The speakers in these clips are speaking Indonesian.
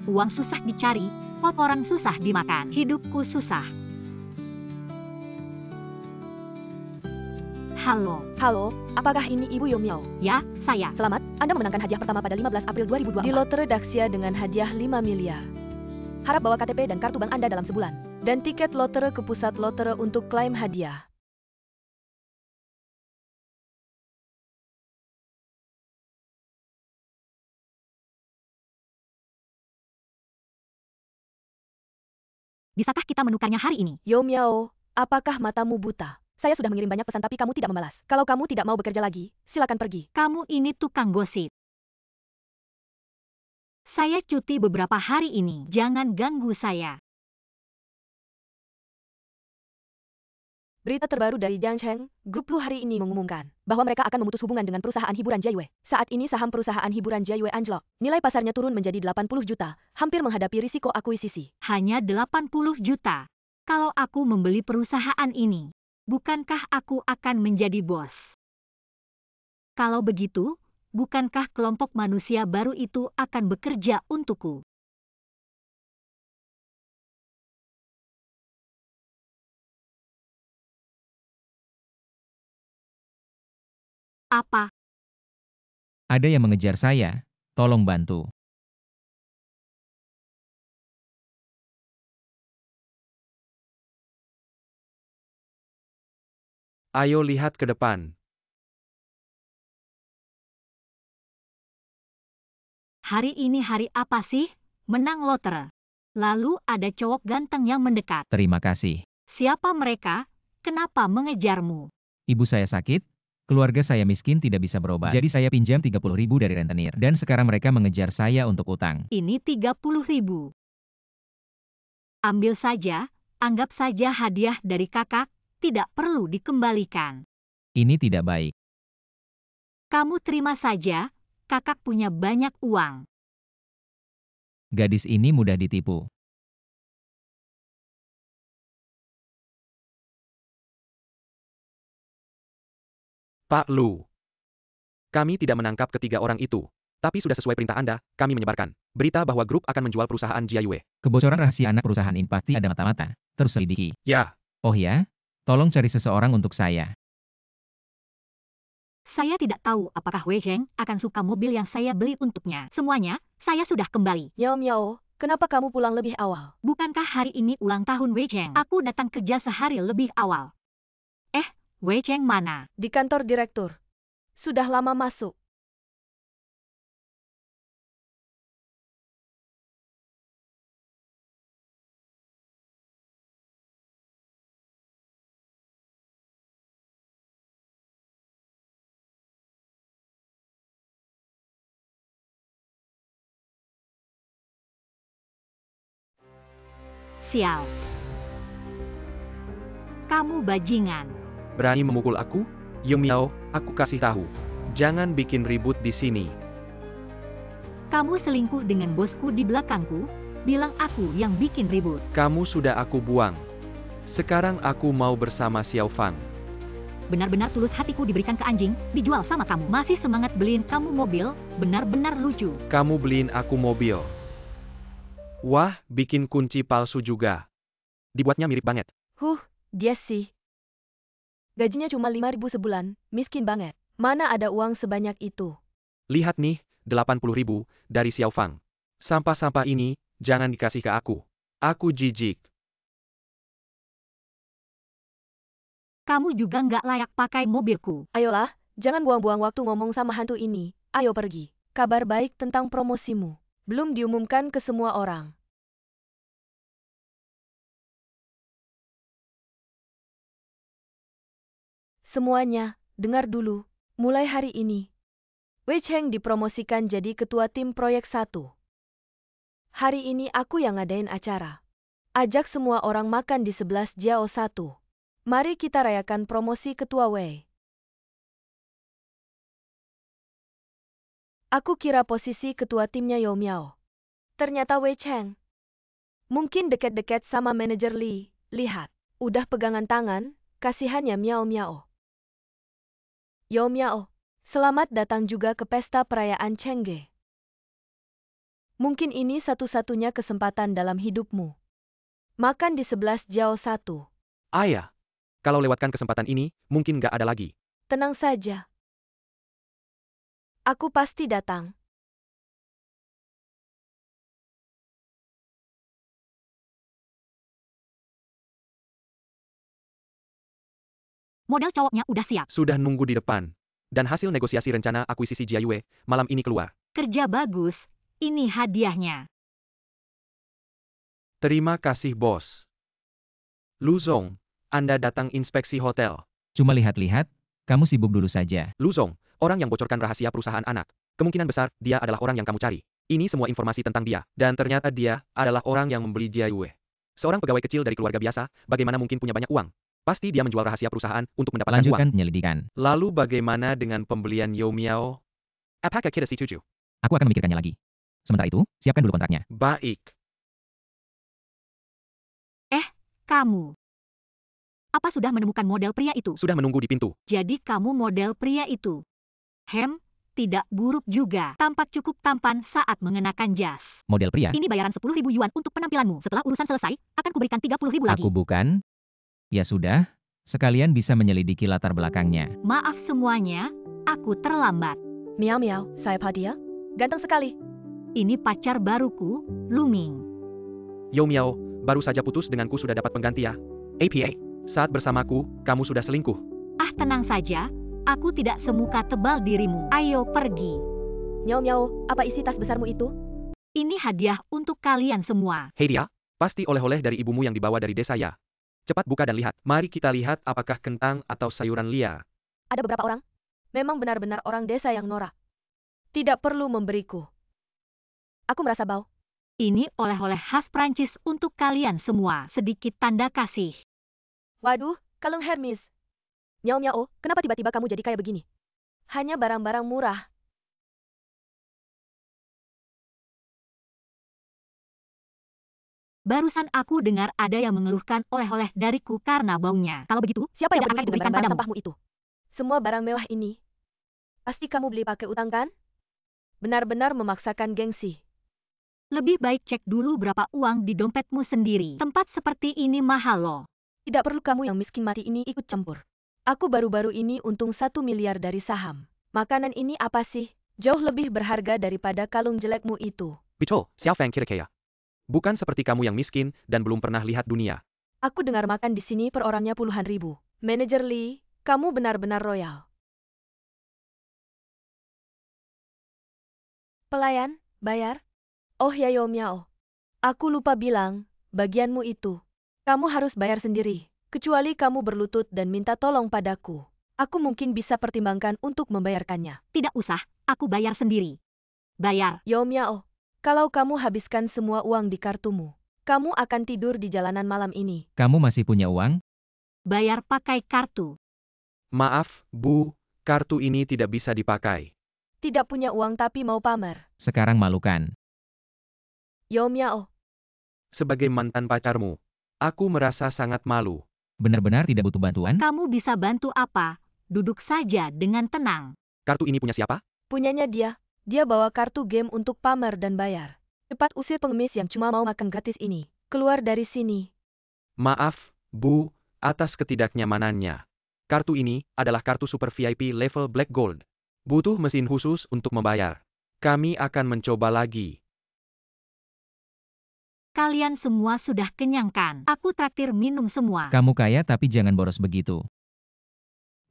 Uang susah dicari, orang susah dimakan. Hidupku susah. Halo. Halo, apakah ini Ibu Yomiao? Ya, saya. Selamat, Anda memenangkan hadiah pertama pada 15 April 2024 di Lotre Daxia dengan hadiah 5 miliar. Harap bawa KTP dan kartu bank Anda dalam sebulan. Dan tiket lotre ke pusat lotre untuk klaim hadiah. Bisakah kita menukarnya hari ini? Yomiao, apakah matamu buta? Saya sudah mengirim banyak pesan tapi kamu tidak membalas. Kalau kamu tidak mau bekerja lagi, silakan pergi. Kamu ini tukang gosip. Saya cuti beberapa hari ini. Jangan ganggu saya. Berita terbaru dari Jiang Cheng, Grup Lu hari ini mengumumkan bahwa mereka akan memutus hubungan dengan perusahaan hiburan Jiayue. Saat ini saham perusahaan hiburan Jiayue anjlok. Nilai pasarnya turun menjadi 80 juta, hampir menghadapi risiko akuisisi. Hanya 80 juta. Kalau aku membeli perusahaan ini, bukankah aku akan menjadi bos? Kalau begitu, bukankah kelompok manusia baru itu akan bekerja untukku? Apa? Ada yang mengejar saya, tolong bantu. Ayo lihat ke depan. Hari ini hari apa sih? Menang lotre. Lalu ada cowok ganteng yang mendekat. Terima kasih. Siapa mereka? Kenapa mengejarmu? Ibu saya sakit, keluarga saya miskin tidak bisa berobat. Jadi saya pinjam 30.000 dari rentenir. Dan sekarang mereka mengejar saya untuk utang. Ini 30.000. Ambil saja, anggap saja hadiah dari kakak, tidak perlu dikembalikan. Ini tidak baik. Kamu terima saja, kakak punya banyak uang. Gadis ini mudah ditipu. Pak Lu. Kami tidak menangkap ketiga orang itu. Tapi sudah sesuai perintah Anda, kami menyebarkan berita bahwa grup akan menjual perusahaan Jiayue. Kebocoran rahasia anak perusahaan ini pasti ada mata-mata. Terus selidiki. Ya, Oh ya? Tolong cari seseorang untuk saya. Saya tidak tahu apakah Wei Zheng akan suka mobil yang saya beli untuknya. Semuanya, saya sudah kembali. Miao, kenapa kamu pulang lebih awal? Bukankah hari ini ulang tahun Wei Zheng? Aku datang kerja sehari lebih awal. Wei Zheng mana? Di kantor direktur. Sudah lama masuk. Sial. Kamu bajingan. berani memukul aku? Yomiao, aku kasih tahu. Jangan bikin ribut di sini. Kamu selingkuh dengan bosku di belakangku, bilang aku yang bikin ribut. Kamu sudah aku buang. Sekarang aku mau bersama Xiao Fang. Benar-benar tulus hatiku diberikan ke anjing, dijual sama kamu. Masih semangat beliin kamu mobil, benar-benar lucu. Kamu beliin aku mobil. Wah, bikin kunci palsu juga. Dibuatnya mirip banget. Dia sih. Gajinya cuma 5.000 sebulan, miskin banget. Mana ada uang sebanyak itu? Lihat nih, 80.000 dari Xiao Fang. Sampah-sampah ini, jangan dikasih ke aku. Aku jijik. Kamu juga nggak layak pakai mobilku. Ayolah, jangan buang-buang waktu ngomong sama hantu ini. Ayo pergi. Kabar baik tentang promosimu. Belum diumumkan ke semua orang. Semuanya, dengar dulu. Mulai hari ini, Wei Cheng dipromosikan jadi ketua tim proyek 1. Hari ini aku yang ngadain acara. Ajak semua orang makan di 11 Jiao 1. Mari kita rayakan promosi ketua Wei. Aku kira posisi ketua timnya Yao Miao. Ternyata Wei Cheng. Mungkin deket-deket sama manajer Li. Lihat, udah pegangan tangan, kasihannya Miao. Yao Miao, selamat datang juga ke pesta perayaan Chengge. Mungkin ini satu-satunya kesempatan dalam hidupmu. Makan di 11 Jao 1. Ayah, kalau lewatkan kesempatan ini, mungkin nggak ada lagi. Tenang saja. Aku pasti datang. Model cowoknya udah siap. Sudah nunggu di depan. Dan hasil negosiasi rencana akuisisi Jiayue malam ini keluar. Kerja bagus, ini hadiahnya. Terima kasih bos. Lu Zong, Anda datang inspeksi hotel. Cuma lihat-lihat, kamu sibuk dulu saja. Lu Zong, orang yang bocorkan rahasia perusahaan anak. Kemungkinan besar, dia adalah orang yang kamu cari. Ini semua informasi tentang dia. Dan ternyata dia adalah orang yang membeli Jiayue. Seorang pegawai kecil dari keluarga biasa, bagaimana mungkin punya banyak uang? Pasti dia menjual rahasia perusahaan untuk mendapatkan Lanjutkan uang. penyelidikan. Lalu bagaimana dengan pembelian Yao Miao? Apakah kita setuju? Aku akan memikirkannya lagi. Sementara itu, siapkan dulu kontraknya. Baik. Kamu. Apa sudah menemukan model pria itu? Sudah menunggu di pintu. Jadi kamu model pria itu. Tidak buruk juga. Tampak cukup tampan saat mengenakan jas. Model pria? Ini bayaran 10.000 yuan untuk penampilanmu. Setelah urusan selesai, akan kuberikan 30.000 lagi. Aku bukan. Ya sudah, sekalian bisa menyelidiki latar belakangnya. Maaf semuanya, aku terlambat. Miao Miao, siapa dia? Ganteng sekali. Ini pacar baruku, Luming. Yao Miao, baru saja putus denganku sudah dapat pengganti ya. APA, saat bersamaku, kamu sudah selingkuh. Ah tenang saja, aku tidak semuka tebal dirimu. Ayo pergi. Miao Miao, apa isi tas besarmu itu? Ini hadiah untuk kalian semua. Hei dia, pasti oleh-oleh dari ibumu yang dibawa dari desa ya. Cepat buka dan lihat. Mari kita lihat apakah kentang atau sayuran liar. Ada beberapa orang. Memang benar-benar orang desa yang norak. Tidak perlu memberiku. Aku merasa bau. Ini oleh-oleh khas Prancis untuk kalian semua. Sedikit tanda kasih. Waduh, kalung Hermes. Miao Miao, kenapa tiba-tiba kamu jadi kayak begini? Hanya barang-barang murah. Barusan aku dengar ada yang mengeluhkan oleh-oleh dariku karena baunya. Kalau begitu, Siapa yang tidak akan peduli dengan kuberikan barang-barang padamu. sampahmu itu? Semua barang mewah ini. Pasti kamu beli pakai utang kan? Benar-benar memaksakan gengsi. Lebih baik cek dulu berapa uang di dompetmu sendiri. Tempat seperti ini mahal loh. Tidak perlu kamu yang miskin mati ini ikut campur. Aku baru-baru ini untung 1 miliar dari saham. Makanan ini apa sih? Jauh lebih berharga daripada kalung jelekmu itu. Betul, Xiao Feng kira-kira. Bukan seperti kamu yang miskin dan belum pernah lihat dunia. Aku dengar makan di sini per orangnya puluhan ribu. Manajer Lee, kamu benar-benar royal. Pelayan, bayar. Oh ya Yao Miao. Aku lupa bilang, bagianmu itu. Kamu harus bayar sendiri. Kecuali kamu berlutut dan minta tolong padaku. Aku mungkin bisa pertimbangkan untuk membayarkannya. Tidak usah, aku bayar sendiri. Bayar. Yao Miao, kalau kamu habiskan semua uang di kartumu, kamu akan tidur di jalanan malam ini. Kamu masih punya uang? Bayar pakai kartu. Maaf, Bu, kartu ini tidak bisa dipakai. Tidak punya uang tapi mau pamer. Sekarang malukan. Yao Miao, Sebagai mantan pacarmu, aku merasa sangat malu. Benar-benar tidak butuh bantuan? Kamu bisa bantu apa? Duduk saja dengan tenang. Kartu ini punya siapa? punyanya dia. Dia bawa kartu game untuk pamer dan bayar. Cepat usir pengemis yang cuma mau makan gratis ini. Keluar dari sini. Maaf, Bu, atas ketidaknyamanannya. Kartu ini adalah kartu Super VIP level Black Gold. Butuh mesin khusus untuk membayar. Kami akan mencoba lagi. Kalian semua sudah kenyang kan? Aku traktir minum semua. Kamu kaya tapi jangan boros begitu.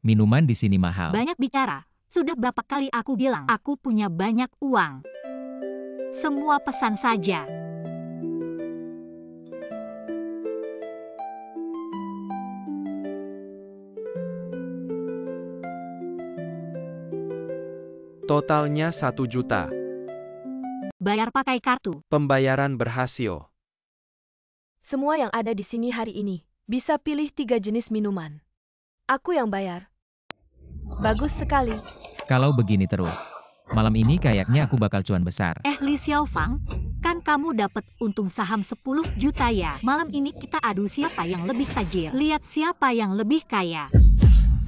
Minuman di sini mahal. Banyak bicara. Sudah berapa kali aku bilang aku punya banyak uang. Semua pesan saja. Totalnya 1 juta. Bayar pakai kartu. Pembayaran berhasil. Semua yang ada di sini hari ini. Bisa pilih 3 jenis minuman. Aku yang bayar. Bagus sekali. Kalau begini terus, malam ini kayaknya aku bakal cuan besar. Li Xiaofang, kan kamu dapat untung saham 10 juta ya. Malam ini kita adu siapa yang lebih tajir. Lihat siapa yang lebih kaya.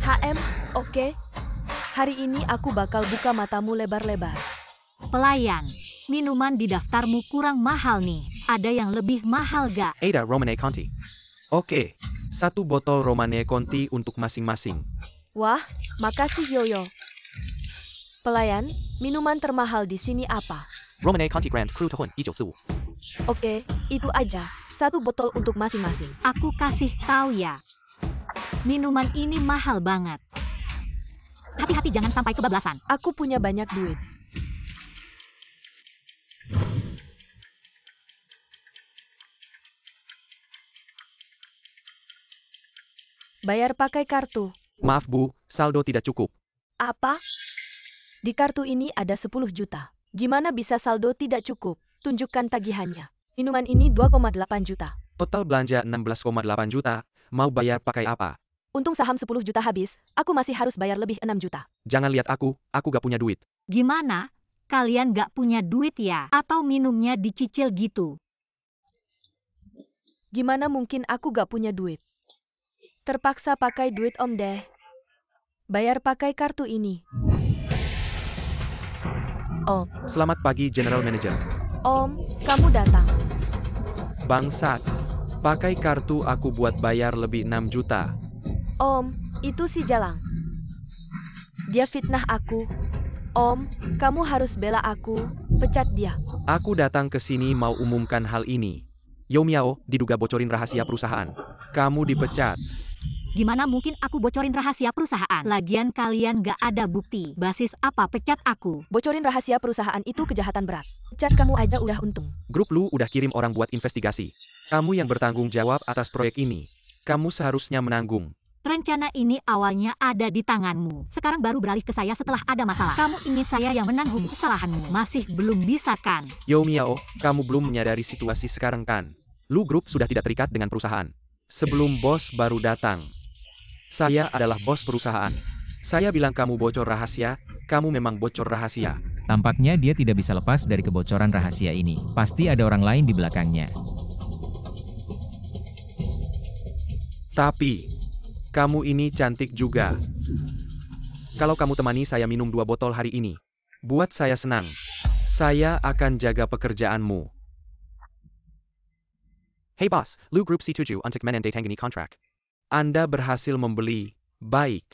HM, oke. Hari ini aku bakal buka matamu lebar-lebar. Pelayan. Minuman di daftarmu kurang mahal nih. Ada yang lebih mahal gak? Ada Romane Conti. Oke, 1 botol Romane Conti untuk masing-masing. Wah, makasih Yoyo. Pelayan, minuman termahal di sini apa? Romane Conti Grand Cru Tahun 1945. Oke, itu aja. 1 botol untuk masing-masing. Aku kasih tahu ya. Minuman ini mahal banget. Hati-hati jangan sampai kebablasan. Aku punya banyak duit. Bayar pakai kartu. Maaf Bu, saldo tidak cukup. Apa? Di kartu ini ada 10 juta. Gimana bisa saldo tidak cukup? Tunjukkan tagihannya. Minuman ini 2,8 juta. Total belanja 16,8 juta, mau bayar pakai apa? Untung saham 10 juta habis, aku masih harus bayar lebih 6 juta. Jangan lihat aku gak punya duit. Gimana? Kalian gak punya duit ya? Atau minumnya dicicil gitu? Gimana mungkin aku gak punya duit? Terpaksa pakai duit Om deh. Bayar pakai kartu ini. Oh, Selamat pagi General Manager. Om, kamu datang. Bangsat, pakai kartu aku buat bayar lebih 6 juta. Om, itu si Jalang. Dia fitnah aku. Om, kamu harus bela aku. Pecat dia. Aku datang ke sini mau umumkan hal ini. Yo Miao, diduga bocorin rahasia perusahaan. Kamu dipecat. Gimana mungkin aku bocorin rahasia perusahaan? Lagian kalian gak ada bukti. Basis apa pecat aku? Bocorin rahasia perusahaan itu kejahatan berat. Pecat kamu aja udah untung. Grup Lu udah kirim orang buat investigasi. Kamu yang bertanggung jawab atas proyek ini. Kamu seharusnya menanggung. Rencana ini awalnya ada di tanganmu. Sekarang baru beralih ke saya setelah ada masalah. Kamu ingin saya yang menanggung kesalahanmu. Masih belum bisa kan? Yo Miao, kamu belum menyadari situasi sekarang kan? Lu Group sudah tidak terikat dengan perusahaan. Sebelum bos baru datang. Saya adalah bos perusahaan. Saya bilang kamu bocor rahasia, kamu memang bocor rahasia. Tampaknya dia tidak bisa lepas dari kebocoran rahasia ini. Pasti ada orang lain di belakangnya. Tapi, kamu ini cantik juga. Kalau kamu temani saya minum 2 botol hari ini, buat saya senang. Saya akan jaga pekerjaanmu. Hey boss, Lu Group C7 untuk menandatangani kontrak. Anda berhasil membeli, baik.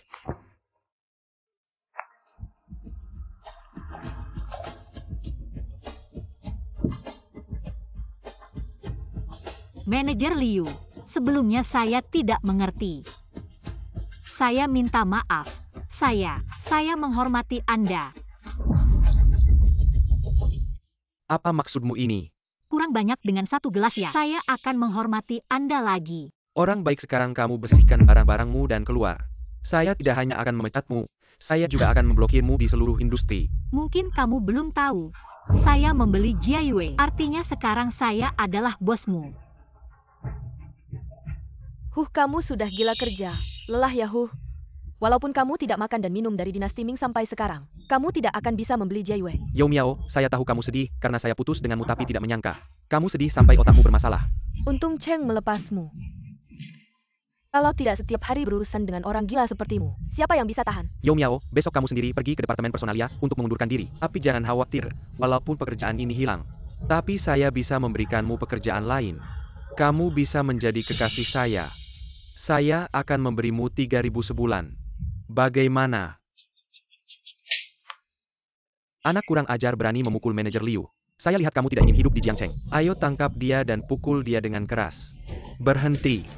Manajer Liu, sebelumnya saya tidak mengerti. Saya minta maaf. Saya menghormati Anda. Apa maksudmu ini? Kurang banyak dengan 1 gelas ya. Saya akan menghormati Anda lagi. Orang baik sekarang kamu bersihkan barang-barangmu dan keluar. Saya tidak hanya akan memecatmu, saya juga akan memblokirmu di seluruh industri. Mungkin kamu belum tahu. Saya membeli Jiayue. Artinya sekarang saya adalah bosmu. Kamu sudah gila kerja. Lelah ya, Walaupun kamu tidak makan dan minum dari dinasti Ming sampai sekarang, kamu tidak akan bisa membeli Jiayue. Yo Miao, saya tahu kamu sedih karena saya putus denganmu tapi tidak menyangka. Kamu sedih sampai otakmu bermasalah. Untung Cheng melepasmu. Kalau tidak setiap hari berurusan dengan orang gila sepertimu, siapa yang bisa tahan? Yo Miao, besok kamu sendiri pergi ke departemen personalia untuk mengundurkan diri. Tapi jangan khawatir, walaupun pekerjaan ini hilang. Tapi saya bisa memberikanmu pekerjaan lain. Kamu bisa menjadi kekasih saya. Saya akan memberimu 3.000 sebulan. Bagaimana? Anak kurang ajar berani memukul manajer Liu. Saya lihat kamu tidak ingin hidup di Jiangcheng. Ayo tangkap dia dan pukul dia dengan keras. Berhenti.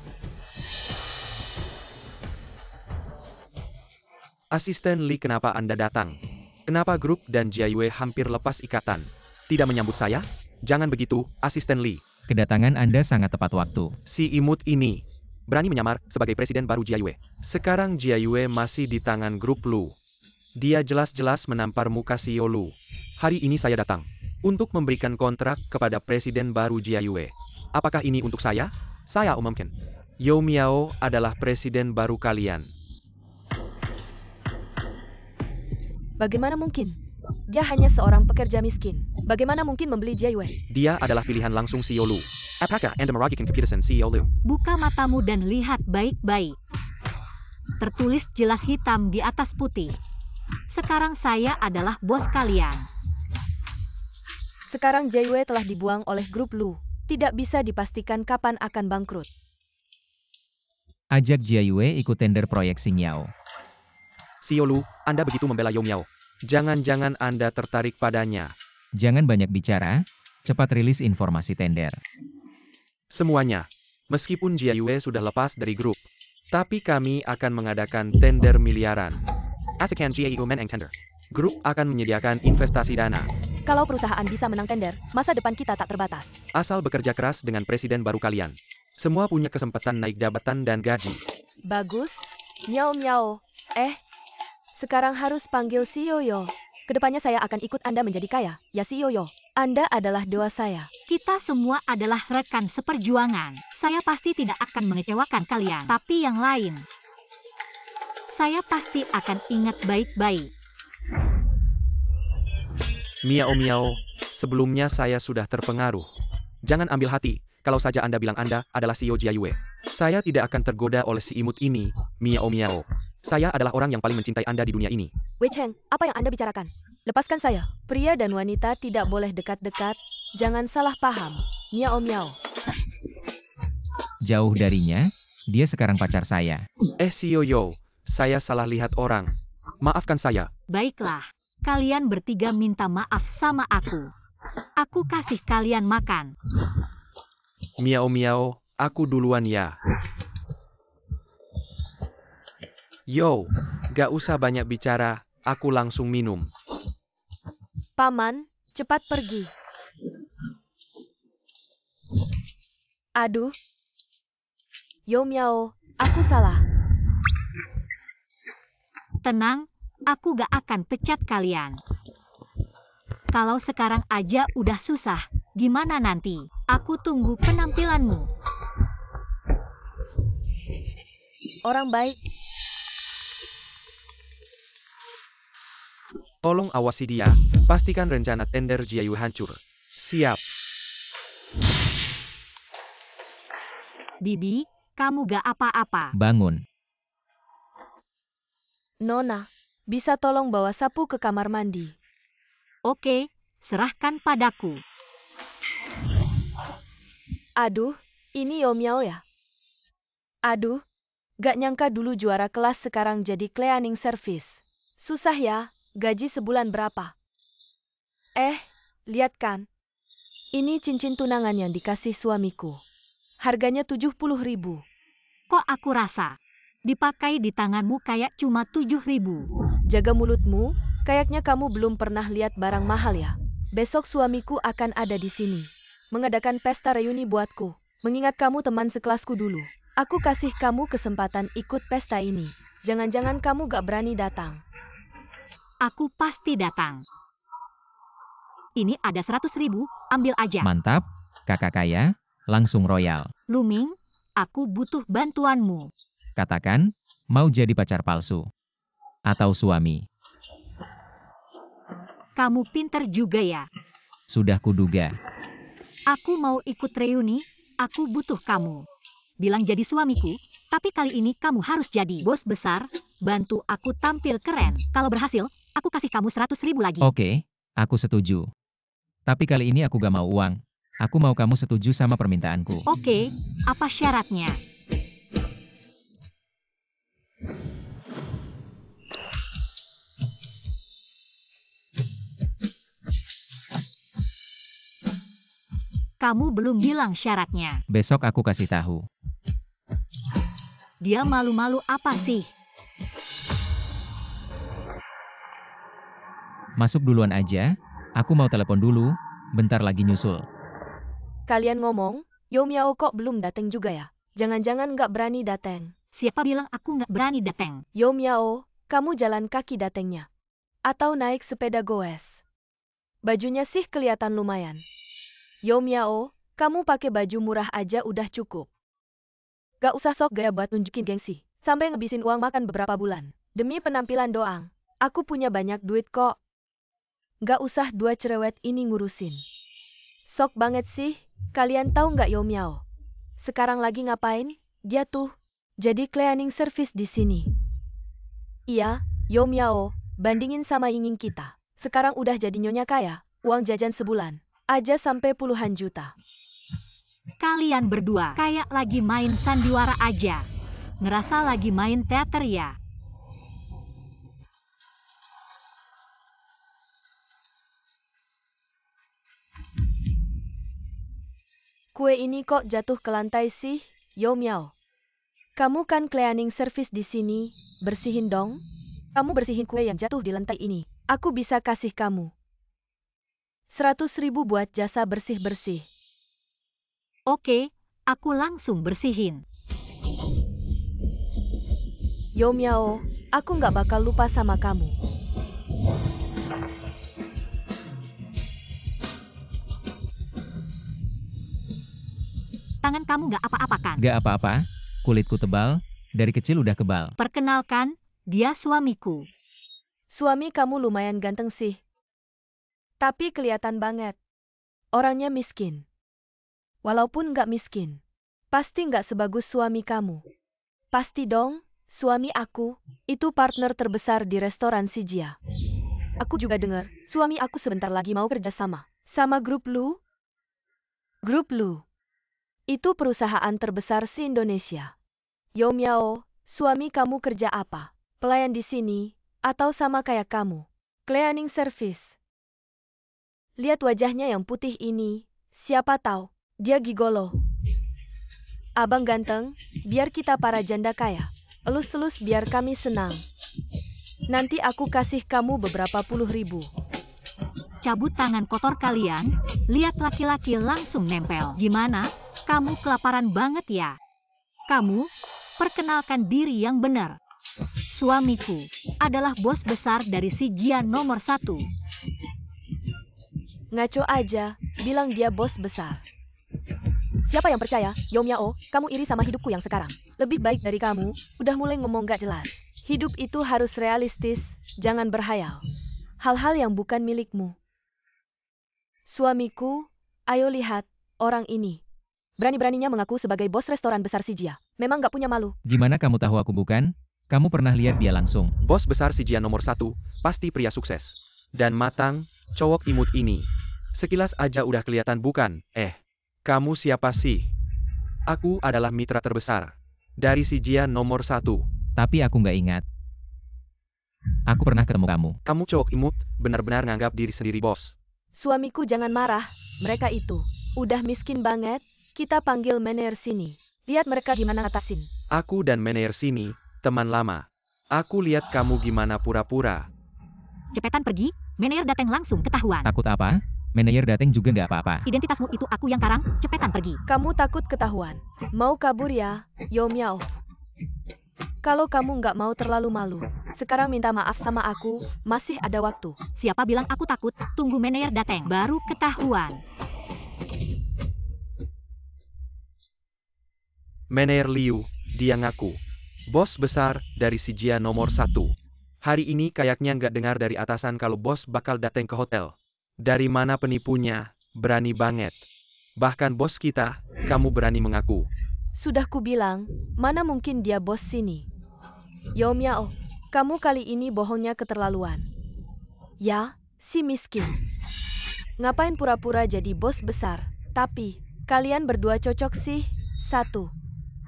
Asisten Li, kenapa Anda datang? Kenapa grup dan Jiayue hampir lepas ikatan? Tidak menyambut saya? Jangan begitu, Asisten Li. Kedatangan Anda sangat tepat waktu. Si imut ini berani menyamar sebagai presiden baru Jiayue. Sekarang Jiayue masih di tangan grup Lu. Dia jelas-jelas menampar muka CEO Lu. Hari ini saya datang untuk memberikan kontrak kepada presiden baru Jiayue. Apakah ini untuk saya? Saya umumkan. Yo Miao adalah presiden baru kalian. Bagaimana mungkin? Dia hanya seorang pekerja miskin. Bagaimana mungkin membeli Jiayue? Dia adalah pilihan langsung CEO Lu. Apakah Anda meragukan keputusan CEO Lu? Buka matamu dan lihat baik-baik. Tertulis jelas hitam di atas putih. Sekarang saya adalah bos kalian. Sekarang Jiayue telah dibuang oleh grup Lu. Tidak bisa dipastikan kapan akan bangkrut. Ajak Jiayue ikut tender proyek Xingyao. CEO Lu, Anda begitu membela Yao Miao. Jangan-jangan Anda tertarik padanya. Jangan banyak bicara, cepat rilis informasi tender. Semuanya. Meskipun Jiayue sudah lepas dari grup, tapi kami akan mengadakan tender miliaran. Asekan Jiayue Menang Tender. Grup akan menyediakan investasi dana. Kalau perusahaan bisa menang tender, masa depan kita tak terbatas. Asal bekerja keras dengan presiden baru kalian. Semua punya kesempatan naik jabatan dan gaji. Bagus. Miao Miao. Sekarang harus panggil CEO Yo. Kedepannya saya akan ikut Anda menjadi kaya, ya CEO Yo. Anda adalah doa saya. Kita semua adalah rekan seperjuangan. Saya pasti tidak akan mengecewakan kalian. Tapi yang lain, saya pasti akan ingat baik-baik. Miao Miao, sebelumnya saya sudah terpengaruh. Jangan ambil hati, kalau saja Anda bilang Anda adalah CEO Jiayue. Saya tidak akan tergoda oleh si imut ini, Miao Miao. Saya adalah orang yang paling mencintai Anda di dunia ini. Wei Cheng, apa yang Anda bicarakan? Lepaskan saya. Pria dan wanita tidak boleh dekat-dekat. Jangan salah paham. Miao Miao. Jauh darinya, dia sekarang pacar saya. CEO Yo, saya salah lihat orang. Maafkan saya. Baiklah, kalian bertiga minta maaf sama aku. Aku kasih kalian makan. Miao Miao, aku duluan ya. Yo, gak usah banyak bicara, aku langsung minum. Paman, cepat pergi. Aduh. Yo Miao, aku salah. Tenang, aku gak akan pecat kalian. Kalau sekarang aja udah susah, gimana nanti? Aku tunggu penampilanmu. Orang baik. Tolong awasi dia, pastikan rencana tender Jiayue hancur. Siap. Bibi, kamu gak apa-apa. Bangun. Nona, bisa tolong bawa sapu ke kamar mandi? Oke, serahkan padaku. Aduh, ini Yo Miao ya? Aduh, gak nyangka dulu juara kelas sekarang jadi cleaning service. Susah ya, gaji sebulan berapa? Lihat kan. Ini cincin tunangan yang dikasih suamiku. Harganya 70.000. Kok aku rasa dipakai di tanganmu kayak cuma 7.000. Jaga mulutmu, kayaknya kamu belum pernah lihat barang mahal ya. Besok suamiku akan ada di sini. Mengadakan pesta reuni buatku. Mengingat kamu teman sekelasku dulu. Aku kasih kamu kesempatan ikut pesta ini. Jangan-jangan kamu gak berani datang. Aku pasti datang. Ini ada 100.000, ambil aja. Mantap, kakak kaya, langsung royal. Luming, aku butuh bantuanmu. Katakan, mau jadi pacar palsu. Atau suami. Kamu pinter juga ya. Sudah kuduga. Aku mau ikut reuni, aku butuh kamu. Bilang jadi suamiku, tapi kali ini kamu harus jadi bos besar, bantu aku tampil keren. Kalau berhasil, aku kasih kamu 100.000 lagi. Oke, aku setuju. Tapi kali ini aku gak mau uang. Aku mau kamu setuju sama permintaanku. Oke, apa syaratnya? Kamu belum bilang syaratnya. Besok aku kasih tahu. Dia malu-malu apa sih? Masuk duluan aja, aku mau telepon dulu, bentar lagi nyusul. Kalian ngomong, Yo Miao kok belum datang juga ya? Jangan-jangan gak berani datang. Siapa bilang aku nggak berani datang? Yo Miao, kamu jalan kaki datangnya. Atau naik sepeda goes. Bajunya sih kelihatan lumayan. Yo Miao, kamu pakai baju murah aja udah cukup. Gak usah sok gaya buat nunjukin gengsi. Sampai ngabisin uang makan beberapa bulan. Demi penampilan doang. Aku punya banyak duit kok. Gak usah dua cerewet ini ngurusin. Sok banget sih. Kalian tahu nggak Yo Miao? Sekarang lagi ngapain? Dia tuh jadi cleaning service di sini. Iya, Yo Miao, bandingin sama Yinging kita. Sekarang udah jadi nyonya kaya, uang jajan sebulan. aja sampai puluhan juta. Kalian berdua kayak lagi main sandiwara aja. Ngerasa lagi main teater ya? Kue ini kok jatuh ke lantai sih, Yo Miao? Kamu kan cleaning service di sini, bersihin dong. Kamu bersihin kue yang jatuh di lantai ini. Aku bisa kasih kamu 100.000 buat jasa bersih-bersih. Oke, aku langsung bersihin. Yo Miao, aku nggak bakal lupa sama kamu. Tangan kamu nggak apa-apa kan? Gak apa-apa, kulitku tebal, dari kecil udah kebal. Perkenalkan, dia suamiku. Suami kamu lumayan ganteng sih. Tapi kelihatan banget. Orangnya miskin. Walaupun nggak miskin, pasti nggak sebagus suami kamu. Pasti dong, suami aku, itu partner terbesar di restoran si Jia. Aku juga dengar, suami aku sebentar lagi mau kerja sama Grup Lu. Grup Lu. Itu perusahaan terbesar se-Indonesia. Yo Miao, suami kamu kerja apa? Pelayan di sini, atau sama kayak kamu? Cleaning service. Lihat wajahnya yang putih ini, siapa tahu, dia gigolo. Abang ganteng, biar kita para janda kaya. Elus-elus biar kami senang. Nanti aku kasih kamu beberapa puluh ribu. Cabut tangan kotor kalian, lihat laki-laki langsung nempel. Gimana? Kamu kelaparan banget ya? Kamu, perkenalkan diri yang benar. Suamiku adalah bos besar dari si Jia nomor 1. Ngaco aja, bilang dia bos besar. Siapa yang percaya, Yo Miao, kamu iri sama hidupku yang sekarang? Lebih baik dari kamu, udah mulai ngomong gak jelas. Hidup itu harus realistis, jangan berhayal. Hal-hal yang bukan milikmu. Suamiku, ayo lihat, orang ini. Berani-beraninya mengaku sebagai bos restoran besar si Jia. Memang gak punya malu. Gimana kamu tahu aku bukan? Kamu pernah lihat dia langsung. Bos besar si Jia nomor 1, pasti pria sukses. Dan matang, cowok imut ini. Sekilas aja udah kelihatan bukan? Kamu siapa sih? Aku adalah mitra terbesar dari si Jia nomor 1. Tapi aku nggak ingat. Aku pernah ketemu kamu. Kamu cowok imut, benar-benar nganggap diri sendiri bos. Suamiku jangan marah, mereka itu udah miskin banget. Kita panggil manajer sini. Lihat mereka gimana ngatasin. Aku dan manajer sini, teman lama. Aku lihat kamu gimana pura-pura. Cepetan pergi, manajer datang langsung ketahuan. Takut apa? Manajer dateng juga nggak apa-apa. Identitasmu itu aku yang karang, cepetan pergi. Kamu takut ketahuan. Mau kabur ya, Yo Miao? Kalau kamu nggak mau terlalu malu, sekarang minta maaf sama aku, masih ada waktu. Siapa bilang aku takut? Tunggu manajer datang, baru ketahuan. Manajer Liu, dia ngaku. Bos besar dari si Jia nomor 1. Hari ini kayaknya nggak dengar dari atasan kalau bos bakal datang ke hotel. Dari mana penipunya? Berani banget. Bahkan bos kita, kamu berani mengaku. Sudah kubilang, mana mungkin dia bos sini. Yo Miao, kamu kali ini bohongnya keterlaluan. Ya, si miskin. Ngapain pura-pura jadi bos besar? Tapi, kalian berdua cocok sih. 1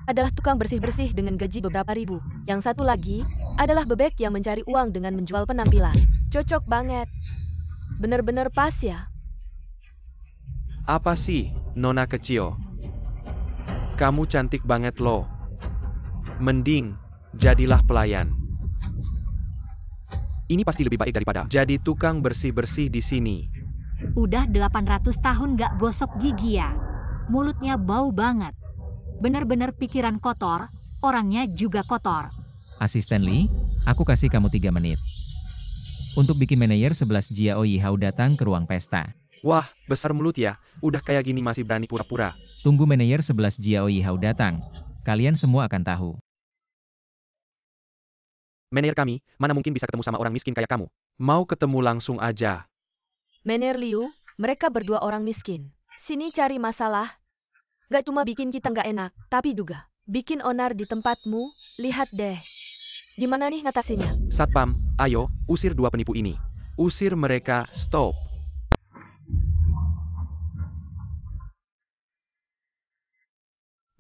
adalah tukang bersih-bersih dengan gaji beberapa ribu. Yang satu lagi adalah bebek yang mencari uang dengan menjual penampilan. Cocok banget. Bener-bener pas ya. Apa sih, Nona kecil? Kamu cantik banget loh. Mending, jadilah pelayan. Ini pasti lebih baik daripada jadi tukang bersih-bersih di sini. Udah 800 tahun gak gosok gigi ya. Mulutnya bau banget. Bener-bener pikiran kotor, orangnya juga kotor. Asisten Lee, aku kasih kamu 3 menit. Untuk bikin manajer 11 Jia Ouyihao datang ke ruang pesta. Wah, besar mulut ya, udah kayak gini masih berani pura-pura. Tunggu manajer 11 Jia Ouyihao datang. Kalian semua akan tahu. Manajer kami, mana mungkin bisa ketemu sama orang miskin kayak kamu? Mau ketemu langsung aja. Manajer Liu, mereka berdua orang miskin. Sini cari masalah. Gak cuma bikin kita gak enak, tapi juga bikin onar di tempatmu. Lihat deh. Gimana nih ngatasinnya? Satpam, ayo, usir 2 penipu ini. Usir mereka, stop.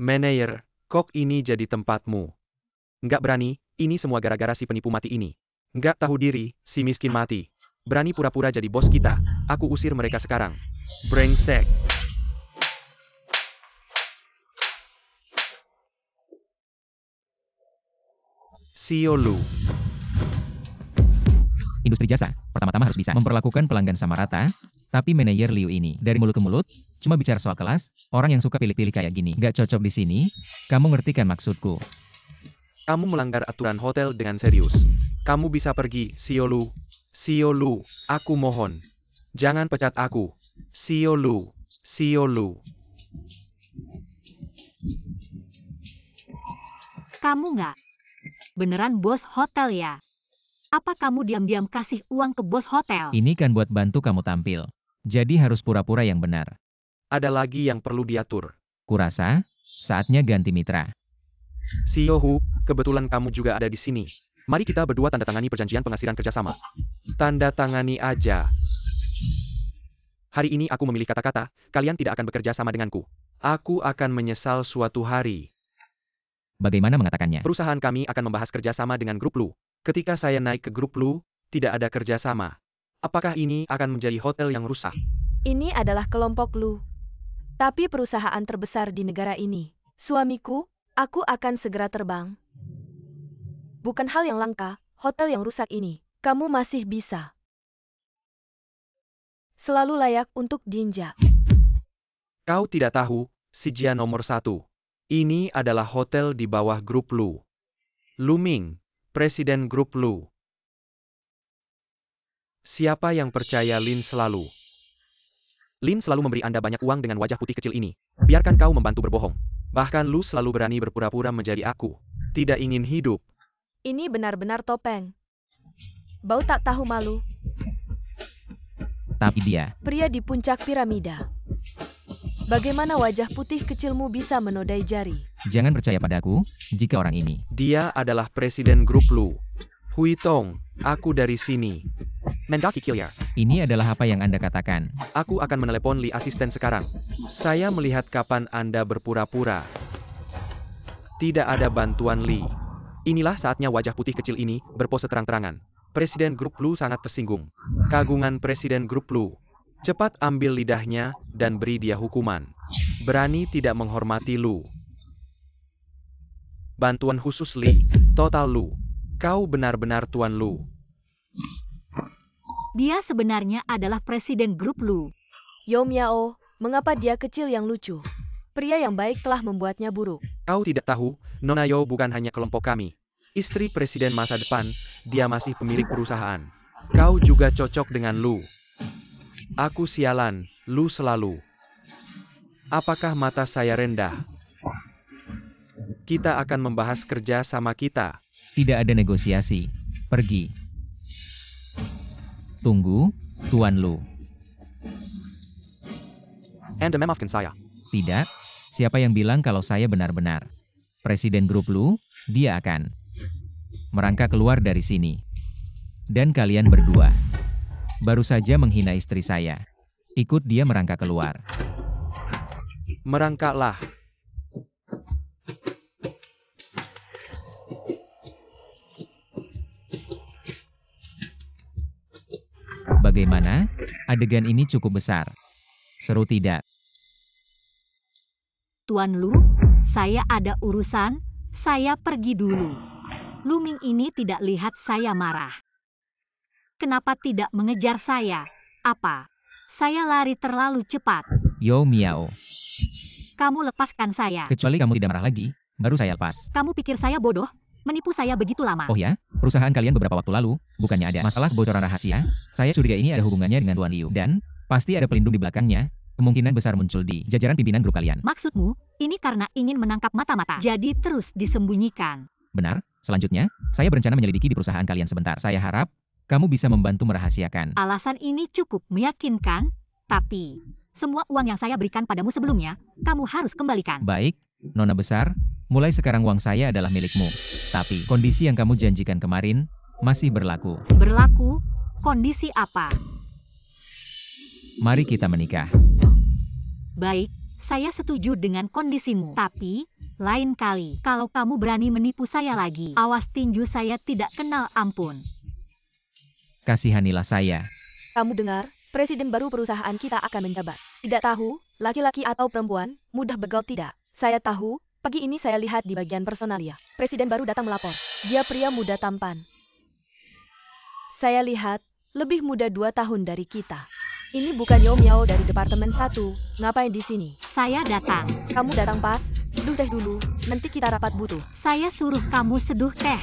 Manayer, kok ini jadi tempatmu? Nggak berani, ini semua gara-gara si penipu mati ini. Nggak tahu diri, si miskin mati. Berani pura-pura jadi bos kita. Aku usir mereka sekarang. Brengsek. CEO Lu. Industri jasa, pertama-tama harus bisa memperlakukan pelanggan sama rata, tapi manajer Liu ini, dari mulut ke mulut, cuma bicara soal kelas, orang yang suka pilih-pilih kayak gini, gak cocok di sini, kamu ngerti kan maksudku? Kamu melanggar aturan hotel dengan serius. Kamu bisa pergi, CEO Lu. CEO Lu, aku mohon. Jangan pecat aku. CEO Lu. CEO Lu. Kamu nggak beneran bos hotel ya? Apa kamu diam-diam kasih uang ke bos hotel? Ini kan buat bantu kamu tampil. Jadi harus pura-pura yang benar. Ada lagi yang perlu diatur. Kurasa, saatnya ganti mitra. CEO Hu, kebetulan kamu juga ada di sini. Mari kita berdua tanda tangani perjanjian penghasilan kerjasama. Tanda tangani aja. Hari ini aku memilih kata-kata, kalian tidak akan bekerja sama denganku. Aku akan menyesal suatu hari. Bagaimana mengatakannya? Perusahaan kami akan membahas kerjasama dengan grup Lu. Ketika saya naik ke grup Lu, tidak ada kerjasama. Apakah ini akan menjadi hotel yang rusak? Ini adalah kelompok Lu. Tapi perusahaan terbesar di negara ini. Suamiku, aku akan segera terbang. Bukan hal yang langka, hotel yang rusak ini. Kamu masih bisa. Selalu layak untuk diinjak. Kau tidak tahu, si Jia nomor 1. Ini adalah hotel di bawah grup Lu. Lu Ming, Presiden grup Lu. Siapa yang percaya Lin selalu? Lin selalu memberi Anda banyak uang dengan wajah putih kecil ini. Biarkan kau membantu berbohong. Bahkan Lu selalu berani berpura-pura menjadi aku. Tidak ingin hidup. Ini benar-benar topeng. Bau tak tahu malu. Tapi dia, Pria di puncak piramida. Bagaimana wajah putih kecilmu bisa menodai jari? jangan percaya padaku, jika orang ini. Dia adalah Presiden grup Lu. Hui Tong, aku dari sini. Mendaki Kilya. Ini adalah apa yang Anda katakan. Aku akan menelepon Li asisten sekarang. Saya melihat kapan Anda berpura-pura. Tidak ada bantuan Li. Inilah saatnya wajah putih kecil ini berpose terang-terangan. Presiden grup Lu sangat tersinggung. Kagungan Presiden grup Lu. Cepat ambil lidahnya dan beri dia hukuman. Berani tidak menghormati Lu. Bantuan khusus Li, total Lu. Kau benar-benar Tuan Lu. Dia sebenarnya adalah presiden grup Lu. Yo Miao, mengapa dia kecil yang lucu? Pria yang baik telah membuatnya buruk. Kau tidak tahu, Nona Yo bukan hanya kelompok kami. Istri presiden masa depan, dia masih pemilik perusahaan. Kau juga cocok dengan Lu. Aku sialan, Lu selalu. Apakah mata saya rendah? Kita akan membahas kerja sama kita. Tidak ada negosiasi. Pergi. Tunggu, Tuan Lu. Anda memaafkan saya. Tidak, siapa yang bilang kalau saya benar-benar Presiden grup Lu, dia akan merangkak keluar dari sini. Dan kalian berdua baru saja menghina istri saya. Ikut dia merangkak keluar. Merangkaklah. Bagaimana? Adegan ini cukup besar. Seru tidak? Tuan Lu, saya ada urusan, saya pergi dulu. Lu Ming ini tidak lihat saya marah. Kenapa tidak mengejar saya? Apa? Saya lari terlalu cepat. Yo Miao. Kamu lepaskan saya. Kecuali kamu tidak marah lagi, baru saya lepas. Kamu pikir saya bodoh? Menipu saya begitu lama. Oh ya, perusahaan kalian beberapa waktu lalu, bukannya ada masalah kebocoran rahasia? Saya curiga ini ada hubungannya dengan Tuan Liu. Dan, pasti ada pelindung di belakangnya, kemungkinan besar muncul di jajaran pimpinan grup kalian. Maksudmu, ini karena ingin menangkap mata-mata. Jadi terus disembunyikan. Benar, selanjutnya, saya berencana menyelidiki di perusahaan kalian sebentar. Saya harap, kamu bisa membantu merahasiakan. Alasan ini cukup meyakinkan, tapi semua uang yang saya berikan padamu sebelumnya, kamu harus kembalikan. Baik, Nona besar, mulai sekarang uang saya adalah milikmu. Tapi, kondisi yang kamu janjikan kemarin, masih berlaku. Berlaku? Kondisi apa? Mari kita menikah. Baik, saya setuju dengan kondisimu. Tapi, Lain kali, kalau kamu berani menipu saya lagi, awas tinju saya tidak kenal ampun. Kasihanilah saya. Kamu dengar, presiden baru perusahaan kita akan menjabat. Tidak tahu, laki-laki atau perempuan, mudah begal tidak. Saya tahu, pagi ini saya lihat di bagian personalia. Presiden baru datang melapor. Dia pria muda tampan. Saya lihat, lebih muda 2 tahun dari kita. Ini bukan Yo Miao dari Departemen 1, ngapain di sini? Saya datang. Kamu datang pas, seduh teh dulu, nanti kita rapat butuh. Saya suruh kamu seduh teh.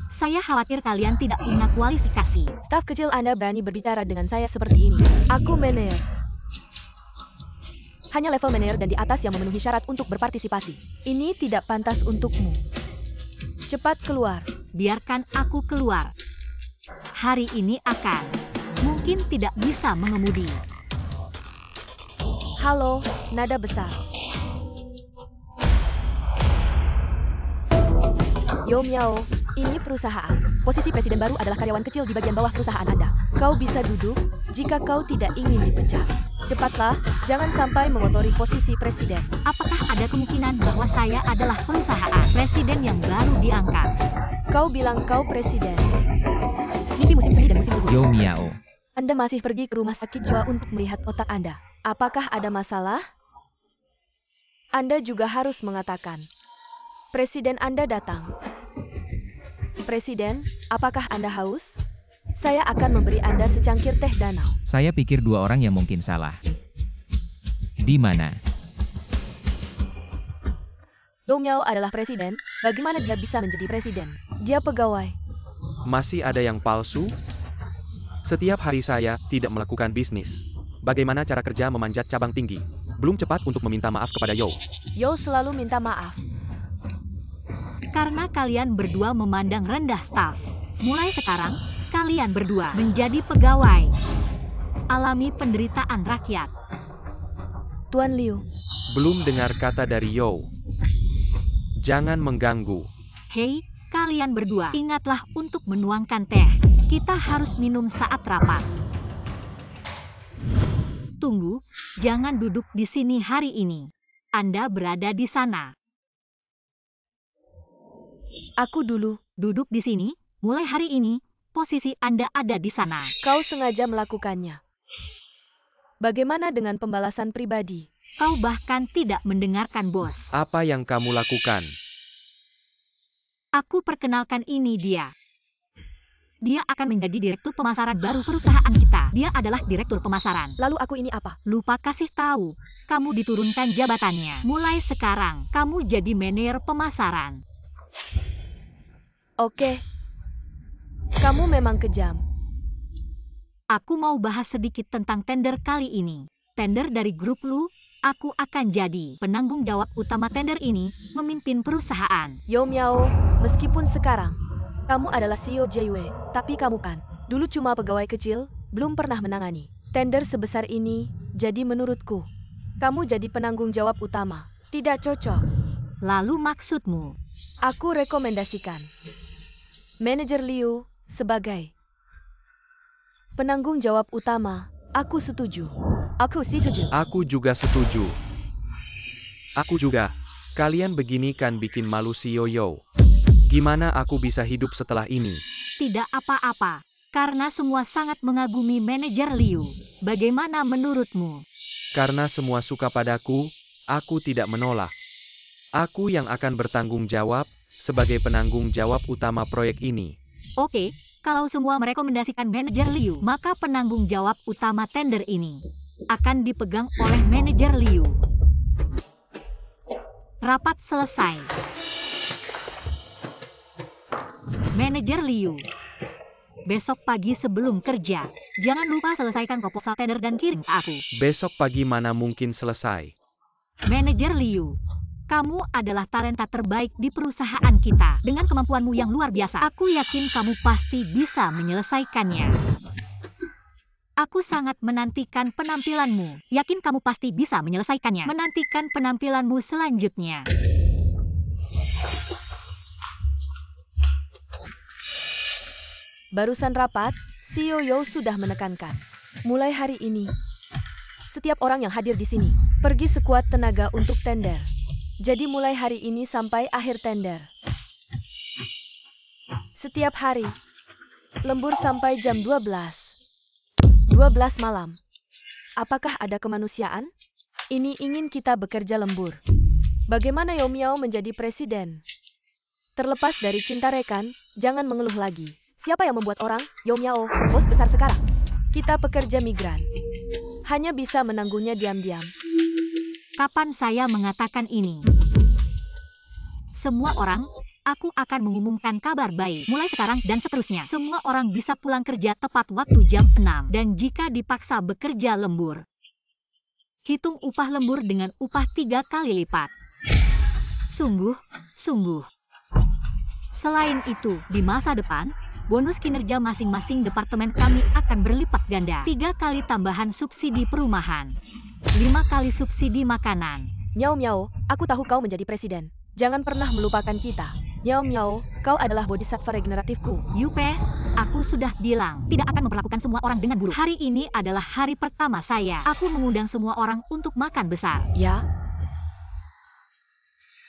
Saya khawatir kalian tidak punya kualifikasi. Staf kecil Anda berani berbicara dengan saya seperti ini. Aku manajer. Hanya level manajer dan di atas yang memenuhi syarat untuk berpartisipasi. Ini tidak pantas untukmu. Cepat keluar. Biarkan aku keluar. Hari ini akan. Mungkin tidak bisa mengemudi. Halo, nada besar. Yo Miao, ini perusahaan. Posisi presiden baru adalah karyawan kecil di bagian bawah perusahaan Anda. Kau bisa duduk jika kau tidak ingin dipecat. Cepatlah, jangan sampai mengotori posisi presiden. Apakah ada kemungkinan bahwa saya adalah perusahaan presiden yang baru diangkat? Kau bilang kau presiden. Mimpi musim semi dan musim libur. Yo Miao. Anda masih pergi ke rumah sakit jiwa untuk melihat otak Anda. Apakah ada masalah? Anda juga harus mengatakan. Presiden Anda datang. Presiden, apakah Anda haus? Saya akan memberi Anda secangkir teh danau. Saya pikir 2 orang yang mungkin salah. Di mana? Yo Miao adalah presiden, bagaimana dia bisa menjadi presiden? Dia pegawai. Masih ada yang palsu? Setiap hari saya tidak melakukan bisnis. Bagaimana cara kerja memanjat cabang tinggi? Belum cepat untuk meminta maaf kepada Yo. Yo selalu minta maaf. Karena kalian berdua memandang rendah staf. Mulai sekarang, kalian berdua menjadi pegawai. Alami penderitaan rakyat. Tuan Liu. Belum dengar kata dari Yo. Jangan mengganggu. Hei, kalian berdua, ingatlah untuk menuangkan teh. Kita harus minum saat rapat. Tunggu, jangan duduk di sini hari ini. Anda berada di sana. Aku dulu. Duduk di sini, mulai hari ini, posisi Anda ada di sana. Kau sengaja melakukannya. Bagaimana dengan pembalasan pribadi? Kau bahkan tidak mendengarkan bos. Apa yang kamu lakukan? Aku perkenalkan ini dia. Dia akan menjadi direktur pemasaran baru perusahaan kita. Dia adalah direktur pemasaran. Lalu aku ini apa? Lupa kasih tahu, kamu diturunkan jabatannya. Mulai sekarang, kamu jadi manajer pemasaran. Oke. Kamu memang kejam. Aku mau bahas sedikit tentang tender kali ini. Tender dari grup Lu, aku akan jadi penanggung jawab utama tender ini, memimpin perusahaan. Yo Miao, meskipun sekarang kamu adalah CEO JW, tapi kamu kan dulu cuma pegawai kecil, belum pernah menangani tender sebesar ini, jadi menurutku, kamu jadi penanggung jawab utama. Tidak cocok. Lalu maksudmu? Aku rekomendasikan Manajer Liu sebagai penanggung jawab utama. Aku setuju. Aku setuju. Aku juga setuju. Aku juga. Kalian begini kan bikin malu si Yo. Gimana aku bisa hidup setelah ini? Tidak apa-apa, karena semua sangat mengagumi manajer Liu. Bagaimana menurutmu? Karena semua suka padaku, aku tidak menolak. Aku yang akan bertanggung jawab sebagai penanggung jawab utama proyek ini. Oke, kalau semua merekomendasikan manajer Liu, maka penanggung jawab utama tender ini akan dipegang oleh manajer Liu. Rapat selesai. Manajer Liu. Besok pagi sebelum kerja, jangan lupa selesaikan proposal tender dan kirim ke aku. Besok pagi mana mungkin selesai? Manajer Liu. Kamu adalah talenta terbaik di perusahaan kita. Dengan kemampuanmu yang luar biasa, aku yakin kamu pasti bisa menyelesaikannya. Aku sangat menantikan penampilanmu. Yakin kamu pasti bisa menyelesaikannya. Menantikan penampilanmu selanjutnya. Barusan rapat, CEO Yo sudah menekankan. Mulai hari ini, setiap orang yang hadir di sini, pergi sekuat tenaga untuk tender. Jadi mulai hari ini sampai akhir tender. Setiap hari, lembur sampai jam 12 malam. Apakah ada kemanusiaan? Ini ingin kita bekerja lembur. Bagaimana Yao Miao menjadi presiden? Terlepas dari cinta rekan, jangan mengeluh lagi. Siapa yang membuat orang? Yao Miao, bos besar sekarang. Kita pekerja migran. Hanya bisa menanggungnya diam-diam. Kapan saya mengatakan ini? Semua orang, aku akan mengumumkan kabar baik. Mulai sekarang dan seterusnya, semua orang bisa pulang kerja tepat waktu jam 6. Dan jika dipaksa bekerja lembur, hitung upah lembur dengan upah 3 kali lipat. Sungguh. Selain itu, di masa depan, bonus kinerja masing-masing departemen kami akan berlipat ganda. 3 kali tambahan subsidi perumahan. 5 kali subsidi makanan. Miao Miao, aku tahu kau menjadi presiden. Jangan pernah melupakan kita. Miao Miao, kau adalah bodhisattva regeneratifku. Yupes, aku sudah bilang, tidak akan memperlakukan semua orang dengan buruk. Hari ini adalah hari pertama saya. Aku mengundang semua orang untuk makan besar. Ya?